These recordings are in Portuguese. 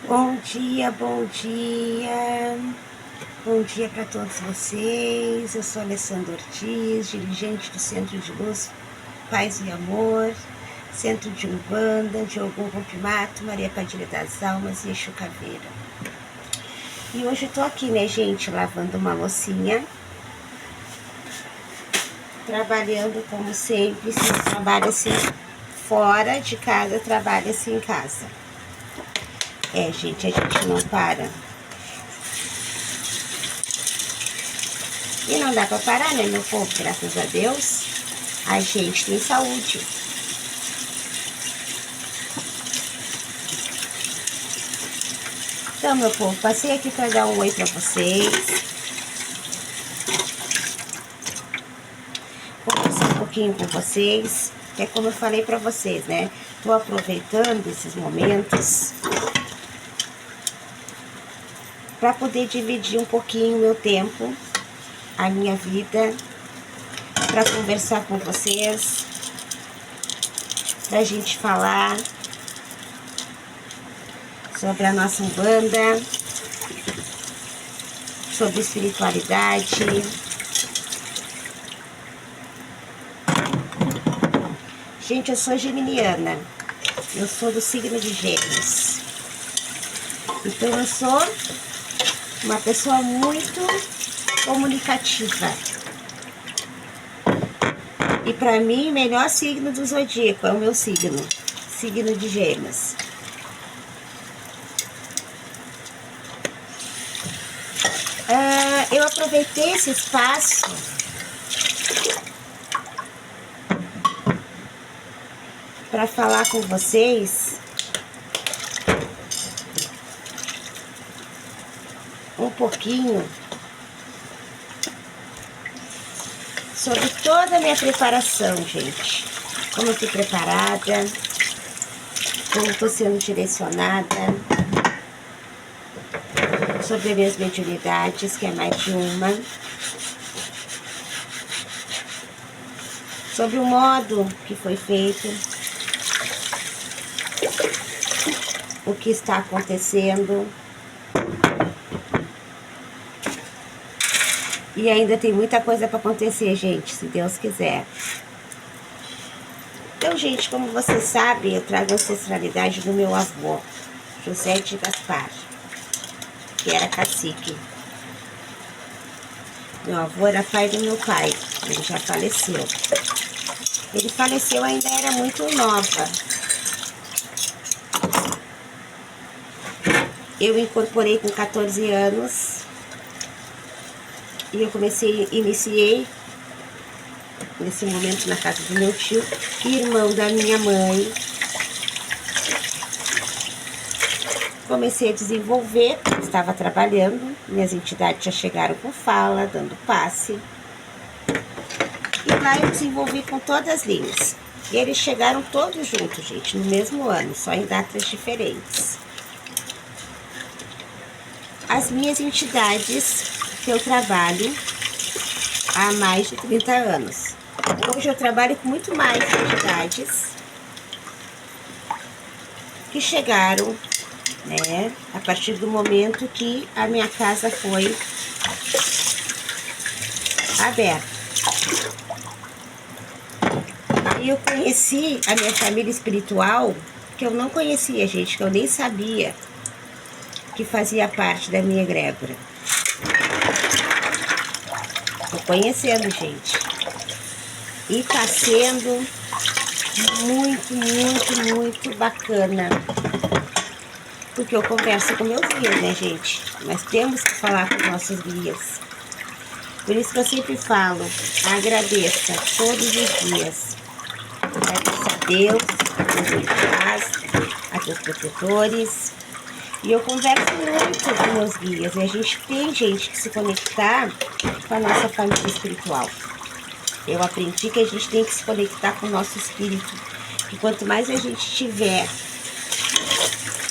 Bom dia, bom dia. Bom dia para todos vocês. Eu sou Alessandra Ortiz, dirigente do Centro de Luz, Paz e Amor, Centro de Umbanda, de Ogum Rompimato, Maria Padilha das Almas e Exu Caveira. E hoje eu tô aqui, né, gente, lavando uma loucinha, trabalhando como sempre. Se trabalha assim fora de casa, trabalha assim em casa. Gente, a gente não para. E não dá pra parar, né, meu povo? Graças a Deus, a gente tem saúde. Então, meu povo, passei aqui pra dar um oi pra vocês. Conversar um pouquinho com vocês. Que é como eu falei pra vocês, né? Tô aproveitando esses momentos para poder dividir um pouquinho o meu tempo, a minha vida, para conversar com vocês, pra gente falar sobre a nossa Umbanda, sobre espiritualidade. Gente, eu sou geminiana, eu sou do signo de Gêmeos. Então eu sou uma pessoa muito comunicativa. E para mim, o melhor signo do zodíaco é o meu signo de Gêmeos. Eu aproveitei esse espaço para falar com vocês um pouquinho sobre toda a minha preparação, gente. Como eu fui preparada, como estou sendo direcionada, sobre as minhas mediunidades, que é mais de uma, sobre o modo que foi feito, o que está acontecendo. E ainda tem muita coisa para acontecer, gente, se Deus quiser. Então, gente, como vocês sabem, eu trago a ancestralidade do meu avô, José de Gaspar, que era cacique. Meu avô era pai do meu pai, ele já faleceu. Ele faleceu, ainda era muito nova. Eu incorporei com 14 anos. E eu iniciei nesse momento na casa do meu tio, irmão da minha mãe. Comecei a desenvolver, estava trabalhando, minhas entidades já chegaram com fala, dando passe. E lá eu desenvolvi com todas as linhas. E eles chegaram todos juntos, gente, no mesmo ano, só em datas diferentes. As minhas entidades que eu trabalho há mais de 30 anos. Hoje eu trabalho com muito mais entidades que chegaram, né, a partir do momento que a minha casa foi aberta. Aí eu conheci a minha família espiritual, que eu não conhecia, gente, que eu nem sabia que fazia parte da minha egrégora. Tô conhecendo, gente. E tá sendo muito, muito, muito bacana. Porque eu converso com meus guias, né, gente? Nós temos que falar com nossos guias. Por isso que eu sempre falo, agradeça todos os dias. Agradeça a Deus, a Deus de paz, a Deus protetores. E eu converso muito com meus guias. E a gente tem, gente, que se conectar com a nossa família espiritual. Eu aprendi que a gente tem que se conectar com o nosso espírito. Que quanto mais a gente estiver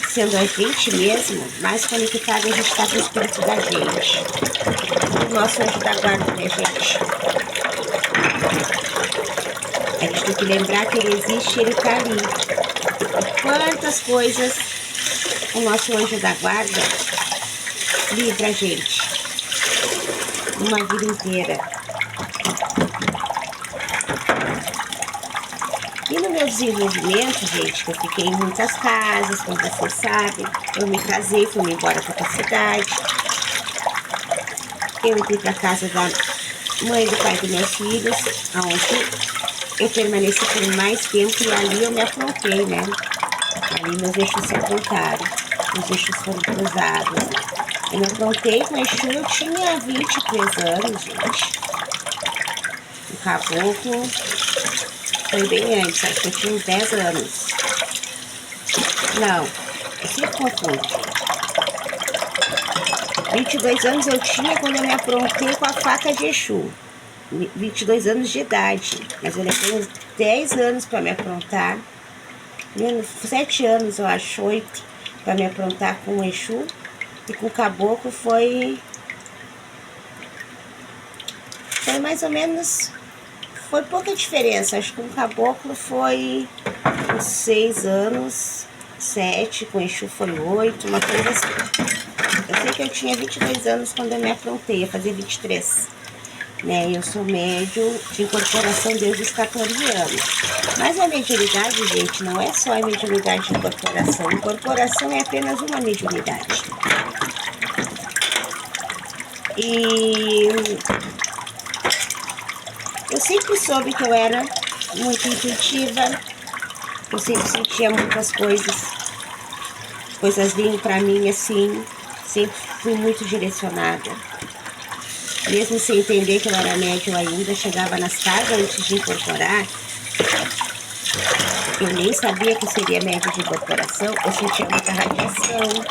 sendo a gente mesmo, mais conectado a gente está com o espírito da gente. O nosso anjo da guarda, né, gente? A gente tem que lembrar que ele existe e ele está ali. E quantas coisas o nosso anjo da guarda livra a gente uma vida inteira. E no meu desenvolvimento, gente, que eu fiquei em muitas casas, como vocês sabem, eu me casei, fui embora para a cidade. Eu fui para a casa da mãe e do pai dos meus filhos, onde eu permaneci por mais tempo e ali eu me afrontei, né? Ali meus eixos se afrontaram, meus eixos foram cruzados. Eu me afrontei com o Exu, eu tinha 23 anos, gente. O caboclo foi bem antes, acho que eu tinha uns 10 anos. Não, eu sempre confundo. 22 anos eu tinha quando eu me aprontei com a faca de Exu. 22 anos de idade. Mas eu levei uns 10 anos para me aprontar. 7 anos, eu acho, 8, para me aprontar com o Exu. E com o caboclo foi mais ou menos... Foi pouca diferença. Acho que com o caboclo foi uns 6 anos, 7. Com o Exu foi 8, uma coisa assim. Eu sei que eu tinha 22 anos quando eu me aprontei, ia fazer 23. Né? Eu sou médium de incorporação desde os 14 anos. Mas a mediunidade, gente, não é só a mediunidade de incorporação. Incorporação é apenas uma mediunidade. E eu sempre soube que eu era muito intuitiva. Eu sempre sentia muitas coisas vindo pra mim assim. Sempre fui muito direcionada. Mesmo sem entender que eu era médium ainda, chegava nas casas antes de incorporar. Eu nem sabia que seria médium de incorporação, eu sentia muita radiação.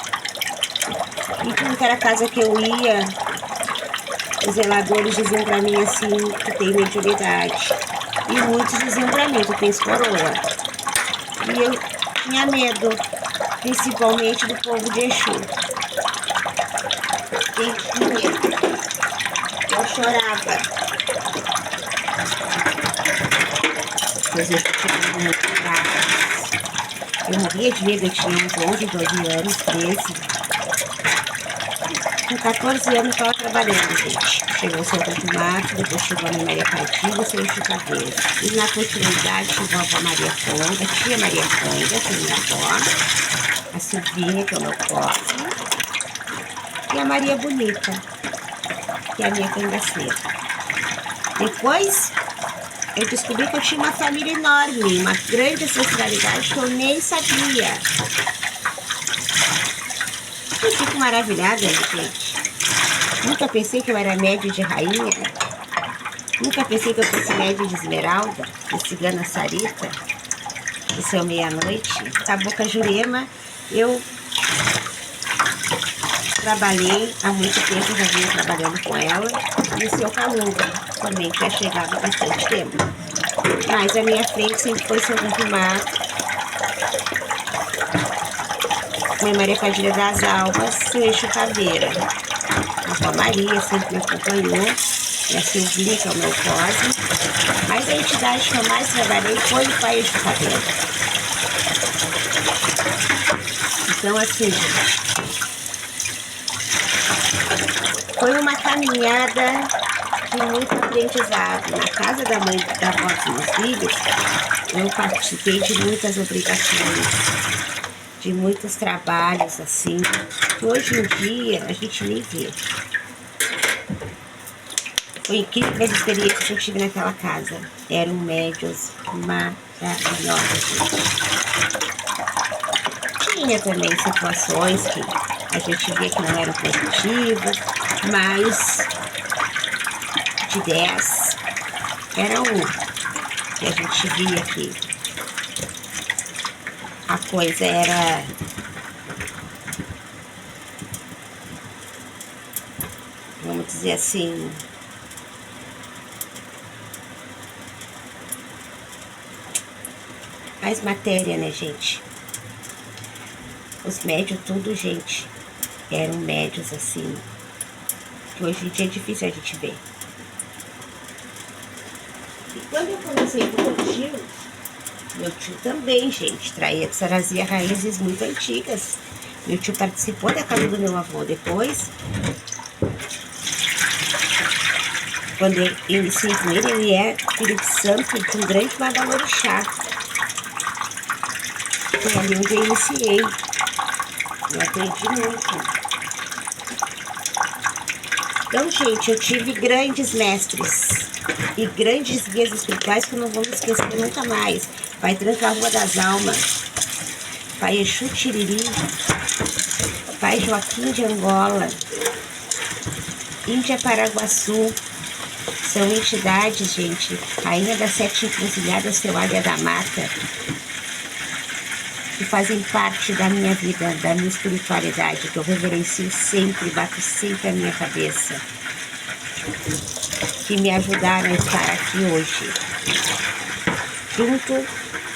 E tudo que era casa que eu ia, os zeladores diziam pra mim assim, que tem mediunidade. E muitos diziam pra mim, tu tens coroa. E eu tinha medo, principalmente do povo de Exu. Eu chorava. Meus Exus tinham muito fracos. Eu morria de medo, eu tinha uns 11, 12 anos, 13. Com 14 anos eu estava trabalhando, gente. Chegou o São Mato, depois chegou a Maria Padilha, seu Exu Caveira. E na continuidade chegou a avó Maria Fonda, a tia Maria Fonda, que é minha avó, a Silvinha, que é o meu Cosme, e a Maria Bonita, que é a minha cangaceira. Depois, eu descobri que eu tinha uma família enorme, uma grande ancestralidade que eu nem sabia. Eu fico maravilhada, gente. Nunca pensei que eu era média de rainha. Nunca pensei que eu fosse média de esmeralda, de cigana Sarita, do seu meia-noite. Cabocla Jurema, eu trabalhei há muito tempo, já vinha trabalhando com ela, e o seu Calunga também, que já chegava há bastante tempo. Mas a minha frente sempre foi seu Mato, Mãe Maria Padilha das Almas, seu Exu Caveira. A avó Maria sempre me acompanhou, e a Silvinha, que é o meu Cosme. Mas a entidade que eu mais trabalhei foi o pai Exu Caveira. Então, assim, foi uma caminhada de muito aprendizado. Na casa da mãe da avó dos meus filhos, eu participei de muitas obrigações, de muitos trabalhos, assim, que hoje em dia a gente nem vê. Foi incrível a experiência que eu tive naquela casa. Eram médios maravilhosos. Tinha também situações que a gente via que não eram positivas, mas de 10 era um que a gente via que a coisa era vamos dizer assim, mais matéria, né, gente? Os médios, tudo, gente, eram médios assim, que hoje em dia é difícil a gente ver. E quando eu comecei com meu tio também, gente, trazia raízes muito antigas. Meu tio participou da casa do meu avô. Depois, quando eu iniciei com ele é filho de santo de um grande Babalorixá. Foi ali onde eu iniciei. Eu aprendi muito. Então, gente, eu tive grandes mestres e grandes guias espirituais que eu não vou me esquecer nunca mais. Pai Tranca Rua das Almas, Pai Exu Tiriri, Pai Joaquim de Angola, Índia Paraguaçu. São entidades, gente, Rainha das Sete Encruzilhadas, Seu Águia da Mata, que fazem parte da minha vida, da minha espiritualidade, que eu reverencio sempre, bato sempre a minha cabeça, que me ajudaram a estar aqui hoje, junto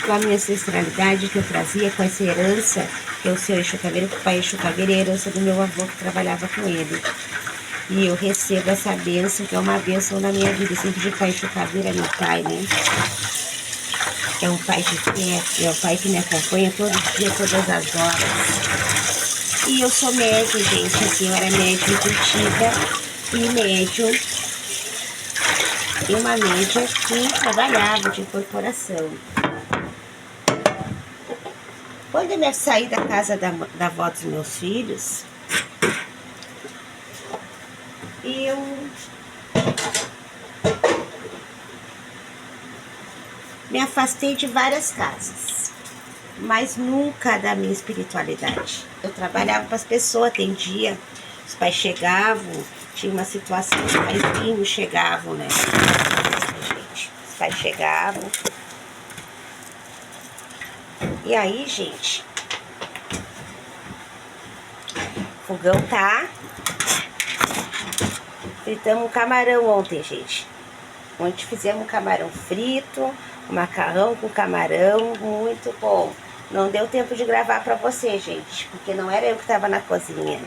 com a minha ancestralidade que eu trazia, com essa herança, que é o seu Exu Caveira, que o pai Exu Caveira é a herança do meu avô que trabalhava com ele. E eu recebo essa bênção, que é uma bênção na minha vida. Eu sempre digo que o pai Exu Caveira é meu pai, né? É um pai de fé, é um pai que me acompanha todo dia, todas as horas. E eu sou médium, gente, assim, eu era médium intuitiva e médium. E uma médium que trabalhava de incorporação. Quando eu saí da casa da avó dos meus filhos, eu me afastei de várias casas, mas nunca da minha espiritualidade. Eu trabalhava para as pessoas, atendia, os pais chegavam, tinha uma situação, os paizinhos chegavam, né? Gente, os pais chegavam. E aí, gente, fogão tá. Fritamos um camarão ontem, gente. Ontem fizemos um camarão frito, um macarrão com camarão, muito bom. Não deu tempo de gravar pra você, gente, porque não era eu que estava na cozinha.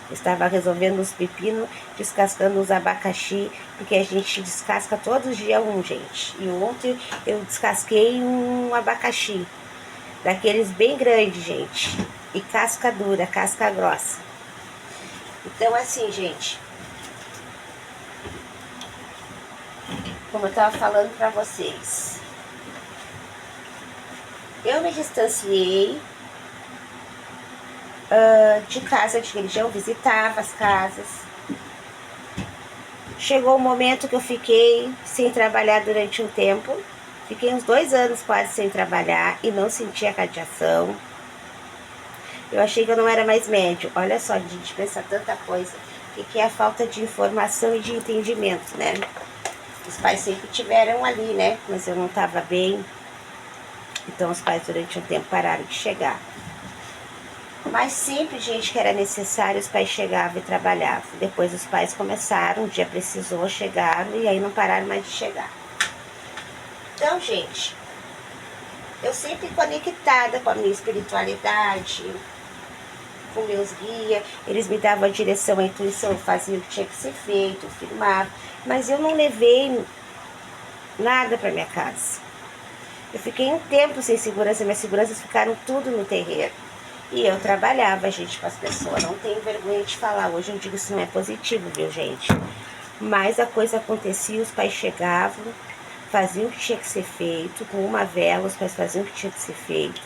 Eu estava resolvendo os pepinos, descascando os abacaxi, porque a gente descasca todos os dias um, gente. E ontem eu descasquei um abacaxi, daqueles bem grandes, gente. E casca dura, casca grossa. Então, assim, gente, como eu estava falando para vocês, eu me distanciei de casa de religião, visitava as casas. Chegou um momento que eu fiquei sem trabalhar durante um tempo. Fiquei uns 2 anos quase sem trabalhar e não sentia radiação. Eu achei que eu não era mais médium. Olha só, a gente pensa tanta coisa. O que é a falta de informação e de entendimento, né? Os pais sempre tiveram ali, né? Mas eu não estava bem. Então os pais durante um tempo pararam de chegar. Mas sempre, gente, que era necessário, os pais chegavam e trabalhavam. Depois os pais começaram, um dia precisou, chegaram e aí não pararam mais de chegar. Então, gente, eu sempre conectada com a minha espiritualidade, com meus guias, eles me davam a direção, a intuição, eu fazia o que tinha que ser feito, eu filmava. Mas eu não levei nada para minha casa. Eu fiquei um tempo sem segurança, minhas seguranças ficaram tudo no terreiro. E eu trabalhava, gente, com as pessoas. Não tenho vergonha de falar. Hoje eu digo isso não é positivo, viu, gente? Mas a coisa acontecia, os pais chegavam, faziam o que tinha que ser feito, com uma vela, os pais faziam o que tinha que ser feito.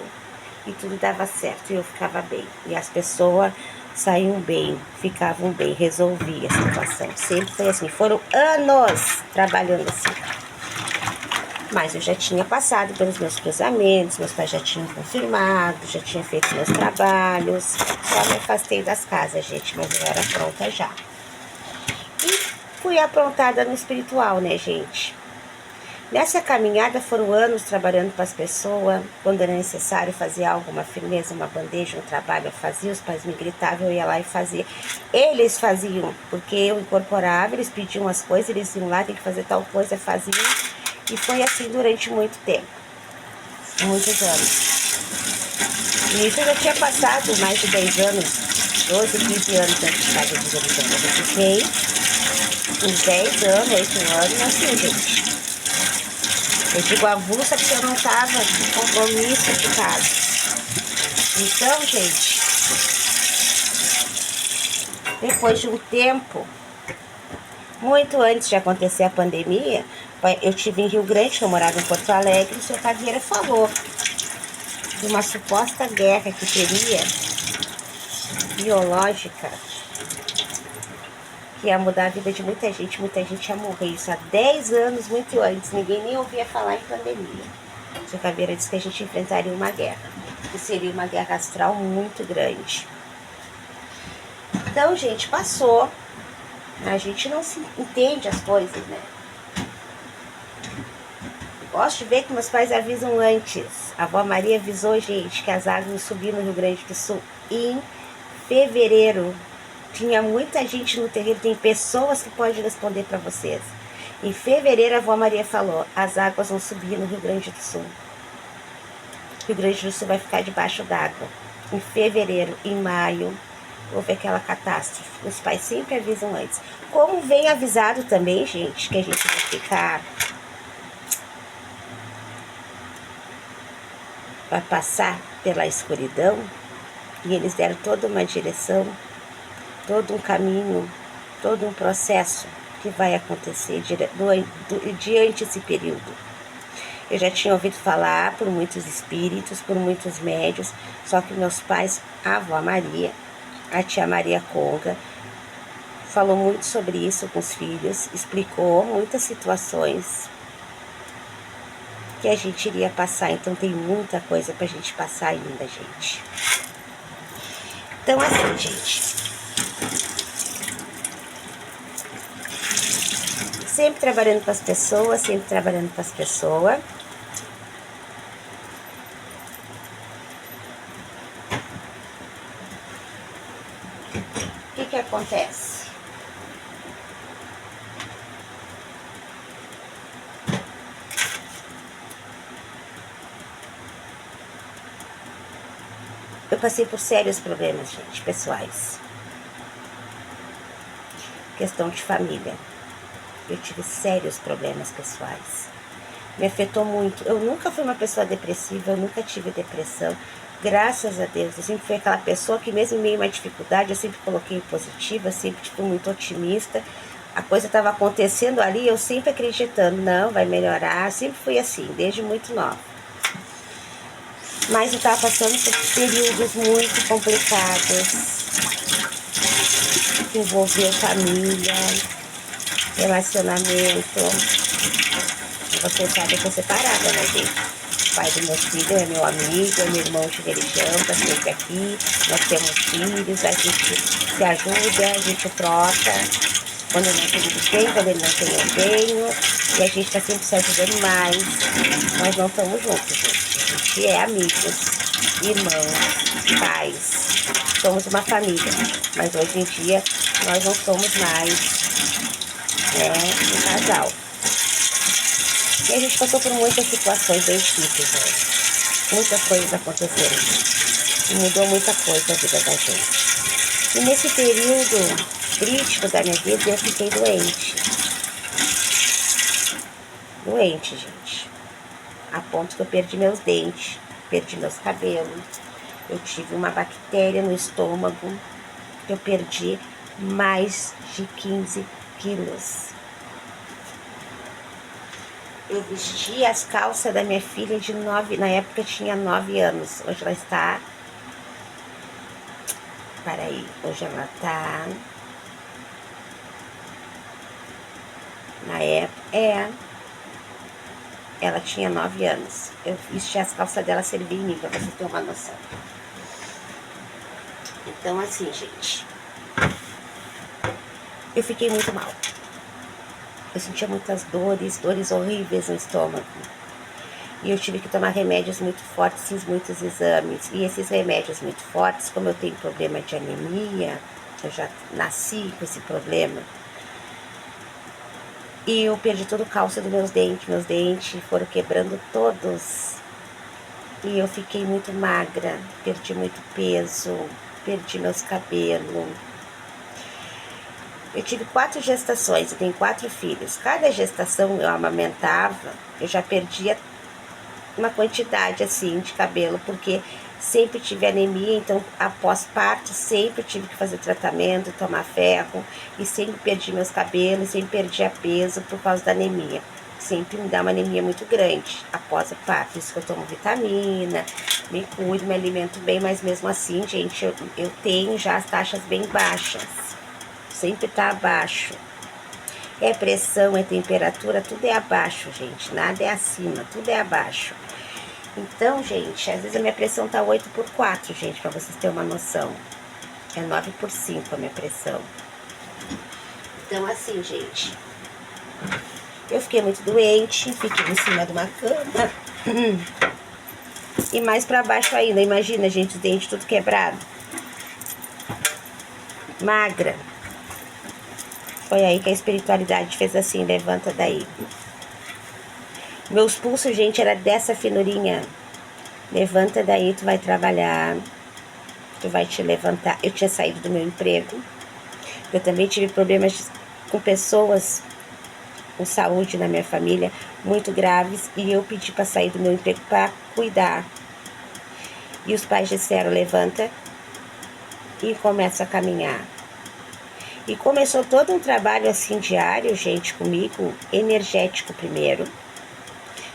E tudo dava certo e eu ficava bem. E as pessoas saíam bem, ficavam bem, resolvia a situação. Sempre foi assim, foram anos trabalhando assim. Mas eu já tinha passado pelos meus cruzamentos, meus pais já tinham confirmado, já tinha feito meus trabalhos. Só me afastei das casas, gente, mas eu era pronta já. E fui aprontada no espiritual, né, gente? Nessa caminhada foram anos trabalhando para as pessoas. Quando era necessário fazer algo, uma firmeza, uma bandeja, um trabalho, eu fazia, os pais me gritavam, eu ia lá e fazia. Eles faziam, porque eu incorporava, eles pediam as coisas, eles iam lá, tem que fazer tal coisa, faziam. E foi assim durante muito tempo, muitos anos. E isso eu já tinha passado mais de 10 anos, 12, 15 anos antes de casa de religião. Eu fiquei uns 10 anos, 8 anos, assim, gente. Eu digo avulsa porque eu não estava de compromisso de casa. Então, gente, Depois de um tempo, muito antes de acontecer a pandemia, eu estive em Rio Grande, eu morava em Porto Alegre, e o seu Caveira falou de uma suposta guerra que teria, biológica, que ia mudar a vida de muita gente ia morrer. Isso há 10 anos, muito antes, ninguém nem ouvia falar em pandemia. O seu Caveira disse que a gente enfrentaria uma guerra, que seria uma guerra astral muito grande. Então, gente, passou. A gente não se entende as coisas, né? Gosto de ver que meus pais avisam antes. A avó Maria avisou, gente, que as águas iam subir no Rio Grande do Sul em fevereiro. Tinha muita gente no terreiro, tem pessoas que podem responder para vocês. Em fevereiro a avó Maria falou, as águas vão subir no Rio Grande do Sul. O Rio Grande do Sul vai ficar debaixo d'água. Em fevereiro, em maio, houve aquela catástrofe. Os pais sempre avisam antes. Como vem avisado também, gente, que a gente vai ficar... vai passar pela escuridão. E eles deram toda uma direção, todo um caminho, todo um processo que vai acontecer diante desse período. Eu já tinha ouvido falar por muitos espíritos, por muitos médios, só que meus pais, a avó Maria, a tia Maria Conga, falou muito sobre isso com os filhos, explicou muitas situações que a gente iria passar, então tem muita coisa pra gente passar ainda, gente. Então, assim, gente, sempre trabalhando com as pessoas, sempre trabalhando com as pessoas. O que acontece? Eu passei por sérios problemas, gente, pessoais. Questão de família. Eu tive sérios problemas pessoais. Me afetou muito. Eu nunca fui uma pessoa depressiva, eu nunca tive depressão. Graças a Deus, eu sempre fui aquela pessoa que mesmo em meio a uma dificuldade, eu sempre coloquei positiva, sempre fui muito otimista. A coisa estava acontecendo ali, eu sempre acreditando, não, vai melhorar. Sempre fui assim, desde muito nova. Mas eu estava passando por períodos muito complicados. Que envolveu família, relacionamento. Você sabe que eu sou separada, né, gente? O pai do meu filho é meu amigo, é meu irmão de religião, tá sempre aqui. Nós temos filhos, a gente se ajuda, a gente troca. Quando eu não tenho, ele tem, quando ele não tem, eu tenho. E a gente tá sempre se ajudando mais. Nós não estamos juntos, gente. A gente é amigos, irmãos, pais. Somos uma família. Mas hoje em dia nós não somos mais, né, um casal. E a gente passou por muitas situações bem difíceis, né? Muitas coisas aconteceram. E mudou muita coisa a vida da gente. E nesse período crítico da minha vida, eu fiquei doente. Doente, gente. A ponto que eu perdi meus dentes, perdi meus cabelos. Eu tive uma bactéria no estômago. Eu perdi mais de 15 quilos. Eu vesti as calças da minha filha de 9, na época tinha 9 anos. Hoje ela está... Peraí, hoje ela está... Na época, ela tinha 9 anos. Eu vesti as calças dela servir em mim, pra você ter uma noção. Então, assim, gente, eu fiquei muito mal. Eu sentia muitas dores horríveis no estômago. E eu tive que tomar remédios muito fortes, fiz muitos exames. E esses remédios muito fortes, como eu tenho problema de anemia, eu já nasci com esse problema. E eu perdi todo o cálcio dos meus dentes foram quebrando todos. E eu fiquei muito magra, perdi muito peso, perdi meus cabelos. Eu tive 4 gestações, eu tenho 4 filhos. Cada gestação eu amamentava, eu já perdia uma quantidade assim de cabelo, porque Sempre tive anemia, então após parto sempre tive que fazer tratamento, tomar ferro. E sempre perdi meus cabelos, sempre perdi peso por causa da anemia. Sempre me dá uma anemia muito grande após o parto. Isso que eu tomo vitamina, me cuido, me alimento bem, mas mesmo assim, gente, eu tenho já as taxas bem baixas. Sempre tá abaixo. É pressão, é temperatura, tudo é abaixo, gente. Nada é acima, tudo é abaixo. Então, gente, às vezes a minha pressão tá 8/4, gente, pra vocês terem uma noção. É 9/5 a minha pressão. Então, assim, gente, eu fiquei muito doente, fiquei em cima de uma cama. E mais pra baixo ainda, imagina, gente, os dentes tudo quebrado. Magra. Foi aí que a espiritualidade fez assim, levanta daí. Meus pulsos, gente, era dessa finurinha. Levanta daí, tu vai trabalhar. Tu vai te levantar. Eu tinha saído do meu emprego. Eu também tive problemas com pessoas com saúde na minha família, muito graves. E eu pedi para sair do meu emprego para cuidar. E os pais disseram, levanta e começa a caminhar. E começou todo um trabalho assim diário, gente, comigo, energético primeiro.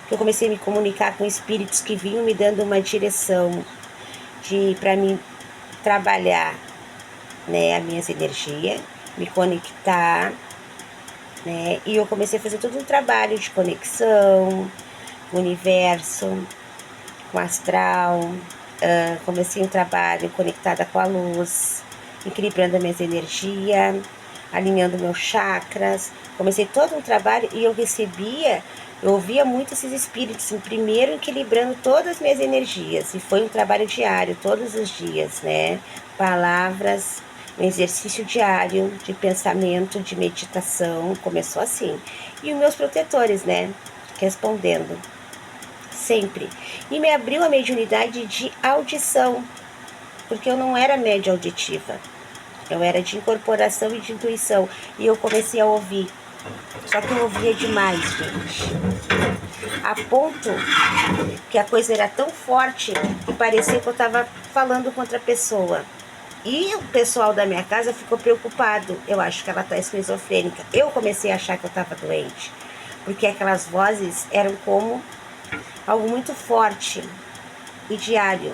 Eu comecei a me comunicar com espíritos que vinham me dando uma direção para mim trabalhar, né, as minhas energias, me conectar, né? E eu comecei a fazer todo um trabalho de conexão com o universo, com o astral. Comecei um trabalho conectada com a luz, equilibrando as minhas energias, alinhando meus chakras. Comecei todo um trabalho e eu ouvia muito esses espíritos, primeiro equilibrando todas as minhas energias. E foi um trabalho diário, todos os dias, né? Palavras, um exercício diário de pensamento, de meditação, começou assim. E os meus protetores, né? Respondendo. Sempre. E me abriu a mediunidade de audição, porque eu não era média auditiva. Eu era de incorporação e de intuição. E eu comecei a ouvir. Só que eu ouvia demais, gente. A ponto que a coisa era tão forte que parecia que eu estava falando com outra pessoa. E o pessoal da minha casa ficou preocupado. Eu acho que ela está esquizofrênica. Eu comecei a achar que eu estava doente. Porque aquelas vozes eram como algo muito forte e diário.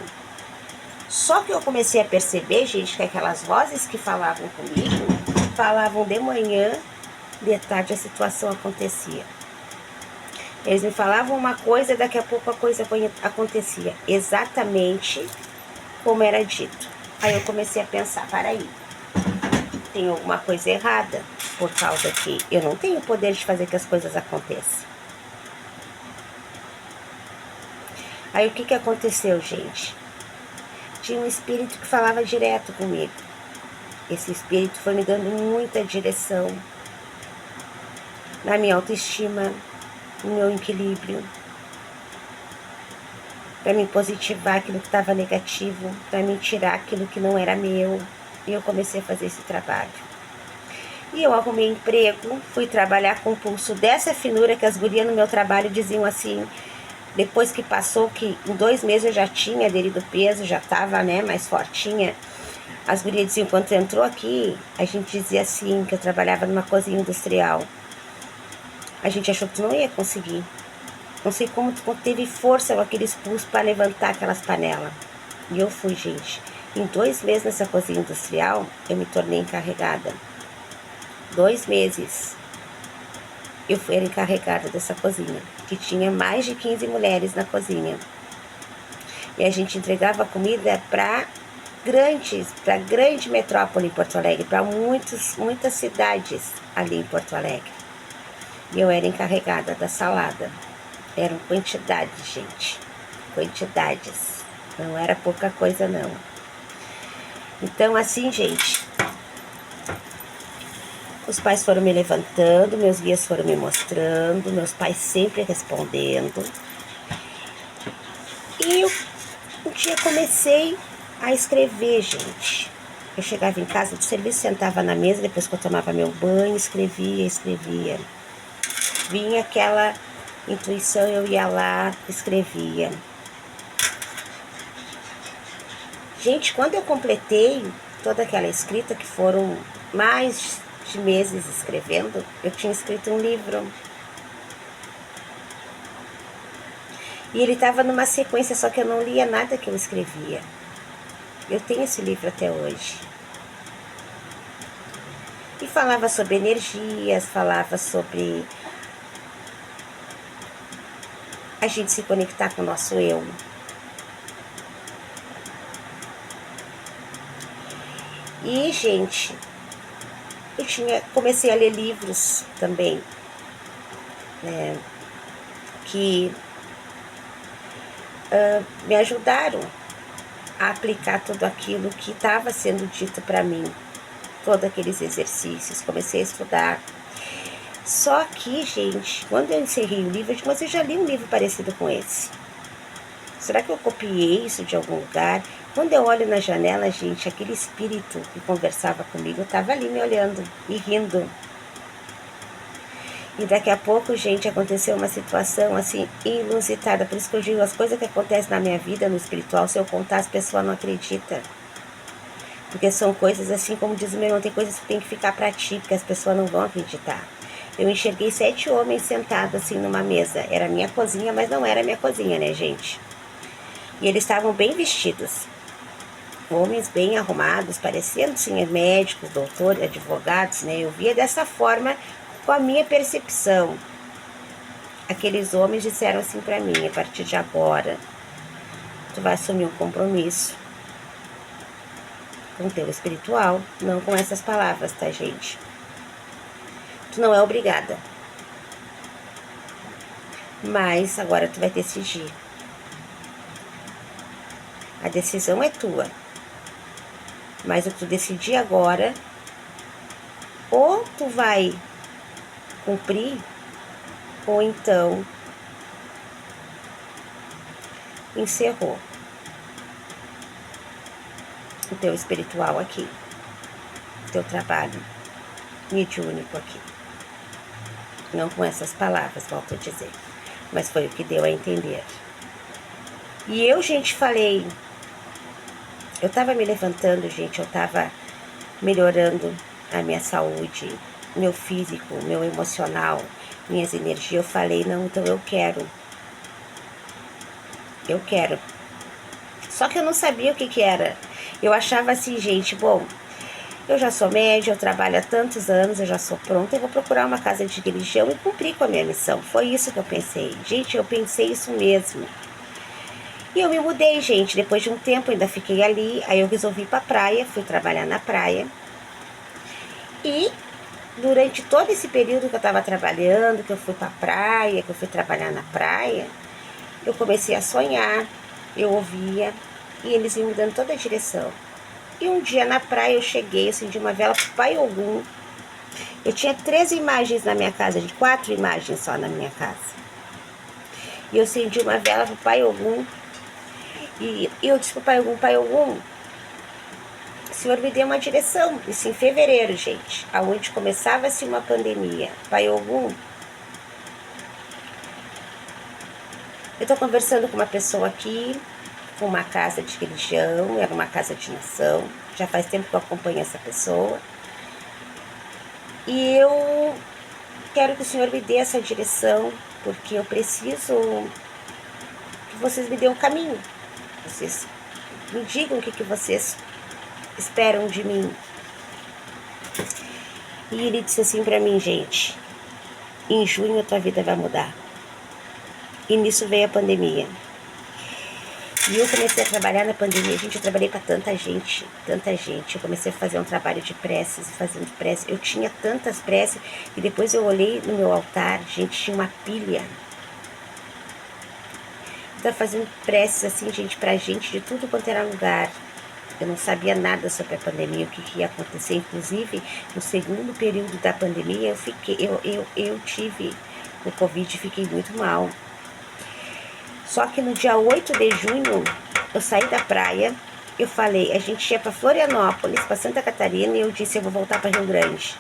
Só que eu comecei a perceber, gente, que aquelas vozes que falavam comigo, falavam de manhã, de tarde a situação acontecia. Eles me falavam uma coisa, daqui a pouco a coisa acontecia exatamente como era dito. Aí eu comecei a pensar, para aí, tem alguma coisa errada, por causa que eu não tenho o poder de fazer que as coisas aconteçam. Aí o que aconteceu, gente? Tinha um espírito que falava direto comigo. Esse espírito foi me dando muita direção na minha autoestima, no meu equilíbrio, para me positivar aquilo que estava negativo, para me tirar aquilo que não era meu. E eu comecei a fazer esse trabalho. E eu arrumei emprego, fui trabalhar com o pulso dessa finura que as gurias no meu trabalho diziam assim. Depois que passou, que em 2 meses eu já tinha aderido peso, já estava, né, mais fortinha. As gurias diziam, quando tu entrou aqui, a gente dizia assim, que eu trabalhava numa cozinha industrial. A gente achou que tu não ia conseguir. Não sei como tu teve força com aqueles pulsos para levantar aquelas panelas. E eu fui, gente. Em 2 meses nessa cozinha industrial, eu me tornei encarregada. 2 meses. Eu fui encarregada dessa cozinha, que tinha mais de 15 mulheres na cozinha. E a gente entregava comida para grande metrópole em Porto Alegre, para muitas cidades ali em Porto Alegre. E eu era encarregada da salada. Eram quantidades, gente. Quantidades. Não era pouca coisa, não. Então, assim, gente, os pais foram me levantando, meus guias foram me mostrando, meus pais sempre respondendo. E eu um dia comecei a escrever, gente. Eu chegava em casa do serviço, sentava na mesa, depois que eu tomava meu banho, escrevia. Vinha aquela intuição, eu ia lá, escrevia. Gente, quando eu completei toda aquela escrita, que foram mais de meses escrevendo, eu tinha escrito um livro. E ele estava numa sequência, só que eu não lia nada que eu escrevia. Eu tenho esse livro até hoje. E falava sobre energias, falava sobre a gente se conectar com o nosso eu. E, gente, comecei a ler livros também, né, que me ajudaram a aplicar tudo aquilo que estava sendo dito para mim, todos aqueles exercícios. Comecei a estudar. Só que, gente, quando eu encerrei o livro, eu disse, mas eu já li um livro parecido com esse. Será que eu copiei isso de algum lugar? Quando eu olho na janela, gente, aquele espírito que conversava comigo estava ali me olhando e rindo. E daqui a pouco, gente, aconteceu uma situação assim inusitada. Por isso que eu digo, as coisas que acontecem na minha vida, no espiritual, se eu contar, as pessoas não acreditam. Porque são coisas assim, como diz o meu irmão, tem coisas que tem que ficar pra ti, porque as pessoas não vão acreditar. Eu enxerguei 7 homens sentados assim numa mesa. Era minha cozinha, mas não era minha cozinha, né, gente? E eles estavam bem vestidos. Homens bem arrumados, parecendo sim, médicos, doutores, advogados, né? Eu via dessa forma, com a minha percepção. Aqueles homens disseram assim para mim, a partir de agora, tu vai assumir um compromisso com o teu espiritual, não com essas palavras, tá, gente? Tu não é obrigada. Mas agora tu vai decidir. A decisão é tua. Mas o que tu decidir agora, ou tu vai cumprir, ou então encerrou o teu espiritual aqui, o teu trabalho mediúnico aqui. Não com essas palavras, volto a dizer, mas foi o que deu a entender. E eu, gente, falei, eu tava me levantando, gente, eu tava melhorando a minha saúde, meu físico, meu emocional, minhas energias. Eu falei, não, então eu quero. Só que eu não sabia o que era. Eu achava assim, gente, bom, eu já sou média, eu trabalho há tantos anos, eu já sou pronta, eu vou procurar uma casa de religião e cumprir com a minha missão. Foi isso que eu pensei. Gente, eu pensei isso mesmo. E eu me mudei, gente. Depois de um tempo, ainda fiquei ali. Aí eu resolvi ir pra praia, fui trabalhar na praia. E durante todo esse período que eu estava trabalhando, que eu fui pra praia, que eu fui trabalhar na praia, eu comecei a sonhar, eu ouvia, e eles iam me dando toda a direção. E um dia na praia eu cheguei, acendi uma vela pro Pai Ogum. Eu tinha 13 imagens na minha casa, de 4 imagens só na minha casa. E eu acendi uma vela pro Pai Ogum. E eu disse pro Pai Ogum, o Senhor me deu uma direção. Isso em fevereiro, gente, aonde começava-se uma pandemia. Pai Ogum, eu tô conversando com uma pessoa aqui, com uma casa de religião, era uma casa de nação. Já faz tempo que eu acompanho essa pessoa. E eu quero que o Senhor me dê essa direção, porque eu preciso que vocês me dêem um caminho. Vocês me digam o que vocês esperam de mim. E ele disse assim pra mim, gente, em junho a tua vida vai mudar. E nisso veio a pandemia. E eu comecei a trabalhar na pandemia. Gente, eu trabalhei para tanta gente, tanta gente. Eu comecei a fazer um trabalho de preces, fazendo preces. Eu tinha tantas preces, e depois eu olhei no meu altar, gente, tinha uma pilha. Então, fazendo preces assim, gente, pra gente de tudo quanto era lugar. Eu não sabia nada sobre a pandemia, o que ia acontecer. Inclusive, no segundo período da pandemia, eu tive o Covid e fiquei muito mal. Só que no dia 8 de junho, eu saí da praia, eu falei, a gente ia para Florianópolis, para Santa Catarina, e eu disse, eu vou voltar para Rio Grande.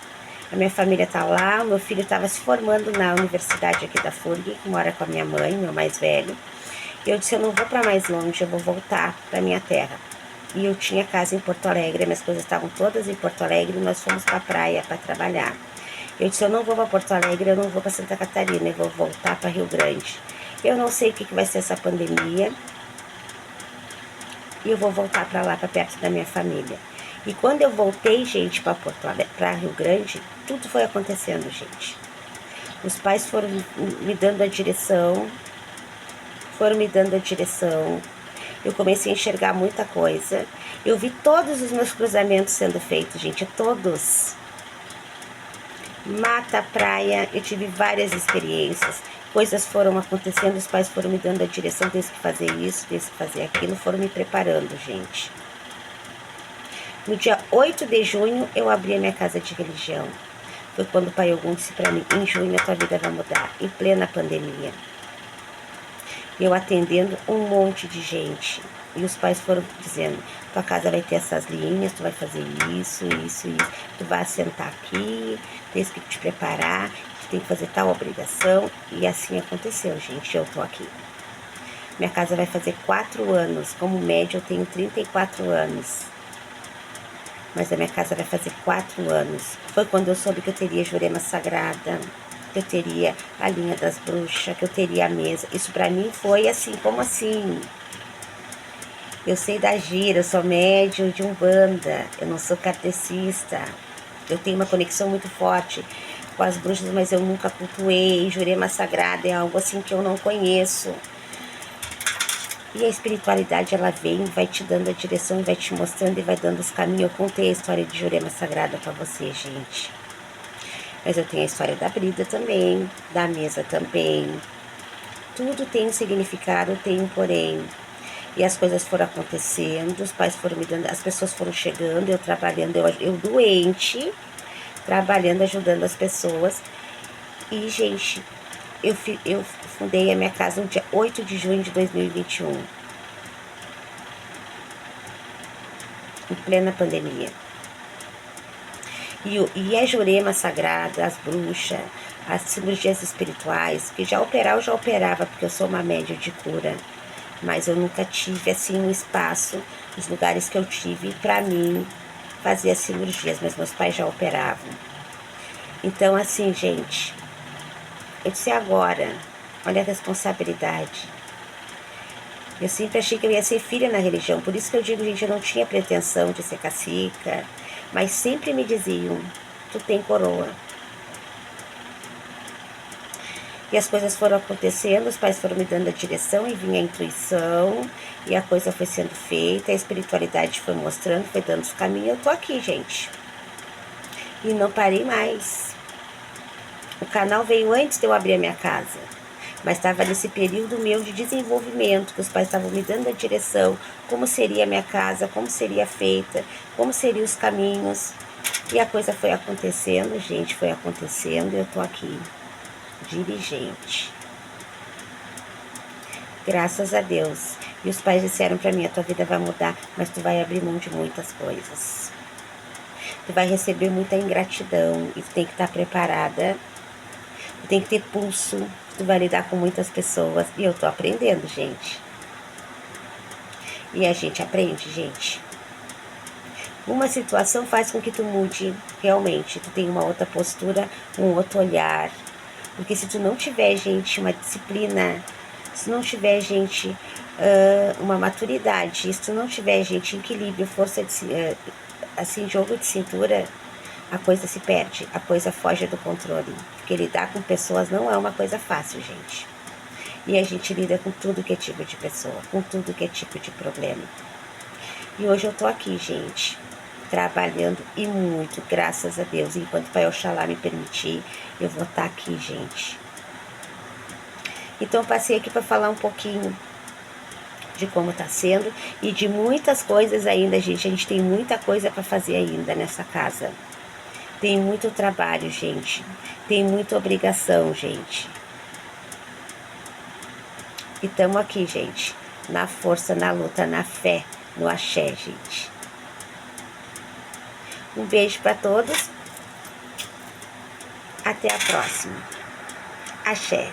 A minha família tá lá, o meu filho estava se formando na universidade aqui da FURG, que mora com a minha mãe, meu mais velho. E eu disse, eu não vou para mais longe, eu vou voltar para minha terra. E eu tinha casa em Porto Alegre, minhas coisas estavam todas em Porto Alegre, e nós fomos pra praia para trabalhar. Eu disse, eu não vou para Porto Alegre, eu não vou para Santa Catarina, eu vou voltar para Rio Grande. Eu não sei o que vai ser essa pandemia, e eu vou voltar para lá, para perto da minha família. E quando eu voltei, gente, para Rio Grande, tudo foi acontecendo, gente. Os pais foram me dando a direção, eu comecei a enxergar muita coisa. Eu vi todos os meus cruzamentos sendo feitos, gente, todos. Mata, praia, eu tive várias experiências. Coisas foram acontecendo, os pais foram me dando a direção, tem que fazer isso, tem que fazer aquilo, foram me preparando, gente. No dia 8 de junho, eu abri a minha casa de religião. Foi quando o Pai Ogum disse para mim, em junho a tua vida vai mudar, em plena pandemia. Eu atendendo um monte de gente. E os pais foram dizendo, tua casa vai ter essas linhas, tu vai fazer isso, isso, isso. Tu vai sentar aqui, tens que te preparar, tu tem que fazer tal obrigação. E assim aconteceu, gente, eu tô aqui. Minha casa vai fazer 4 anos, como média eu tenho 34 anos. Mas a minha casa vai fazer 4 anos. Foi quando eu soube que eu teria Jurema Sagrada, que eu teria a linha das bruxas, que eu teria a mesa. Isso pra mim foi assim, como assim? Eu sei da gira, eu sou médium de Umbanda, eu não sou kardecista. Eu tenho uma conexão muito forte com as bruxas, mas eu nunca cultuei. Jurema Sagrada é algo assim que eu não conheço. E a espiritualidade, ela vem, vai te dando a direção, vai te mostrando e vai dando os caminhos. Eu contei a história de Jurema Sagrada pra você, gente. Mas eu tenho a história da brida também, da mesa também. Tudo tem um significado, tem um porém. E as coisas foram acontecendo, os pais foram me dando, as pessoas foram chegando, eu trabalhando, eu doente, trabalhando, ajudando as pessoas. E, gente, eu fundei a minha casa no dia 8 de junho de 2021. Em plena pandemia. E a Jurema Sagrada, as bruxas, as cirurgias espirituais, que eu já operava, porque eu sou uma médium de cura. Mas eu nunca tive, assim, um espaço, os lugares que eu tive, pra mim, fazer as cirurgias, mas meus pais já operavam. Então, assim, gente, eu disse agora, olha a responsabilidade. Eu sempre achei que eu ia ser filha na religião, por isso que eu digo, gente, eu não tinha pretensão de ser cacica, mas sempre me diziam, tu tem coroa. E as coisas foram acontecendo, os pais foram me dando a direção e vinha a intuição, e a coisa foi sendo feita, a espiritualidade foi mostrando, foi dando os caminhos, eu tô aqui, gente. E não parei mais. O canal veio antes de eu abrir a minha casa, mas estava nesse período meu de desenvolvimento, que os pais estavam me dando a direção, como seria a minha casa, como seria feita, como seriam os caminhos. E a coisa foi acontecendo, gente, foi acontecendo, e eu tô aqui. Dirigente. Graças a Deus. E os pais disseram pra mim, a tua vida vai mudar, mas tu vai abrir mão de muitas coisas. Tu vai receber muita ingratidão e tu tem que estar preparada. Tu tem que ter pulso, tu vai lidar com muitas pessoas. E eu tô aprendendo, gente. E a gente aprende, gente. Uma situação faz com que tu mude realmente. Tu tem uma outra postura, um outro olhar. Porque se tu não tiver, gente, uma disciplina, se não tiver, gente, uma maturidade, se tu não tiver, gente, equilíbrio, força de, assim, jogo de cintura, a coisa se perde, a coisa foge do controle. Porque lidar com pessoas não é uma coisa fácil, gente. E a gente lida com tudo que é tipo de pessoa, com tudo que é tipo de problema. E hoje eu tô aqui, gente, trabalhando e muito, graças a Deus. Enquanto o Pai Oxalá me permitir, eu vou estar aqui, gente. Então, eu passei aqui para falar um pouquinho de como tá sendo e de muitas coisas ainda, gente. A gente tem muita coisa para fazer ainda nessa casa. Tem muito trabalho, gente. Tem muita obrigação, gente. E estamos aqui, gente. Na força, na luta, na fé, no axé, gente. Um beijo para todos. Até a próxima. Axé.